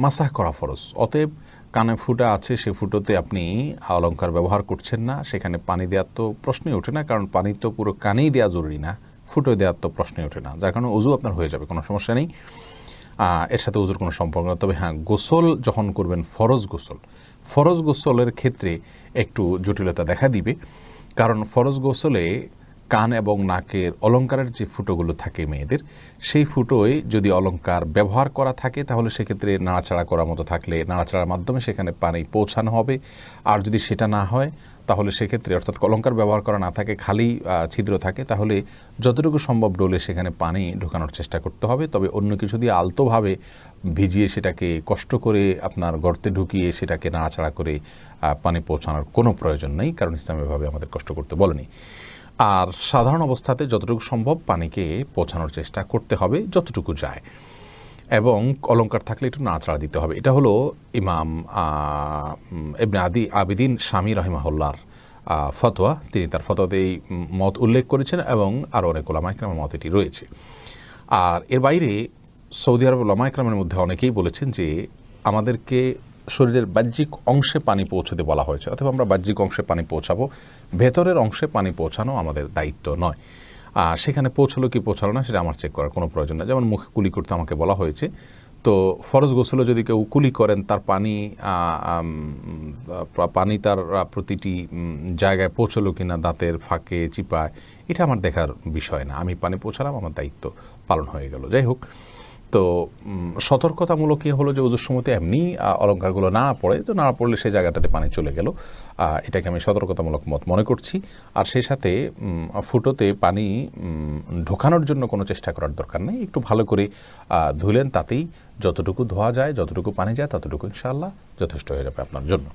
মাসাহ করা ফরজ। অতএব কানে ফুটা আছে, সে ফুটোতে আপনি অলংকার ব্যবহার করছেন না, সেখানে পানি দেওয়ার তো প্রশ্নই ওঠে না, কারণ পানি তো পুরো কানেই দেওয়া জরুরি না, ফুটো দেওয়ার তো প্রশ্নই ওঠে না, যার কারণে অজু আপনার হয়ে যাবে, কোনো সমস্যা নেই। এর সাথে অজুর কোনো সম্পর্ক না। তবে হ্যাঁ, গোসল যখন করবেন, ফরজ গোসলের ক্ষেত্রে একটু জটিলতা দেখা দিবে, কারণ ফরজ গোসলে কান এবং নাকের অলংকারের যে ফুটোগুলো থাকে মেয়েদের, সেই ফুটোয় যদি অলংকার ব্যবহার করা থাকে তাহলে সেক্ষেত্রে নাড়াচাড়া করার মতো থাকলে নাড়াচাড়ার মাধ্যমে সেখানে পানি পৌঁছানো হবে। আর যদি সেটা না হয় তাহলে সেক্ষেত্রে, অর্থাৎ অলংকার ব্যবহার করা না থাকে, খালি ছিদ্র থাকে, তাহলে যতটুকু সম্ভব ডোলে সেখানে পানি ঢোকানোর চেষ্টা করতে হবে। তবে অন্য কিছু দিয়ে আলতোভাবে ভিজিয়ে সেটাকে কষ্ট করে আপনার গর্তে ঢুকিয়ে সেটাকে নাড়াচাড়া করে পানি পৌঁছানোর কোনো প্রয়োজন নেই, কারণ ইসলামীভাবে আমাদের কষ্ট করতে বলেনি। আর সাধারণ অবস্থাতে যতটুকু সম্ভব পানিকে পৌঁছানোর চেষ্টা করতে হবে যতটুকু যায়, এবং অলংকার থাকলে একটু নাড়াচাড়া দিতে হবে। এটা হলো ইমাম ইবনে আবিদিন শামী রাহিমাহুল্লাহর ফতোয়া। তিনি তার ফতোয়াতে এই মত উল্লেখ করেছেন এবং আরও অনেক ওলামা ইকরামের মত এটি রয়েছে। আর এর বাইরে সৌদি আরব ওলামা ইকরামের মধ্যে অনেকেই বলেছেন যে আমাদেরকে শরীরের বাহ্যিক অংশে পানি পৌঁছতে বলা হয়েছে, অথবা আমরা বাহ্যিক অংশে পানি পৌঁছাবো, ভেতরের অংশে পানি পৌঁছানো আমাদের দায়িত্ব নয়। সেখানে পৌঁছলো কি পৌঁছালো না সেটা আমার চেক করার কোনো প্রয়োজন নেই। যেমন মুখে কুলি করতে আমাকে বলা হয়েছে, তো ফরজ গোসলে যদি কেউ কুলি করেন, তার পানি তার প্রতিটি জায়গায় পৌঁছলো কিনা, দাঁতের ফাঁকে চিপায়, এটা আমার দেখার বিষয় না। আমি পানি পৌঁছালাম, আমার দায়িত্ব পালন হয়ে গেল। যাই হোক, তো সতর্কতামূলক হলো যে ওজুর সময়তে এমনি অলংকারগুলো না পড়ে, তো না পড়লে সেই জায়গাটাতে পানি চলে গেল, এটাকে আমি সতর্কতামূলক মত মনে করছি। আর সেই সাথে ফুটোতে পানি ঢোকানোর জন্য কোনো চেষ্টা করার দরকার নেই, একটু ভালো করে ধুলেন, তাতেই যতটুকু ধোয়া যায়, যতটুকু পানি যায়, ততটুকু ইনশাআল্লাহ যথেষ্ট হয়ে যাবে আপনার জন্য।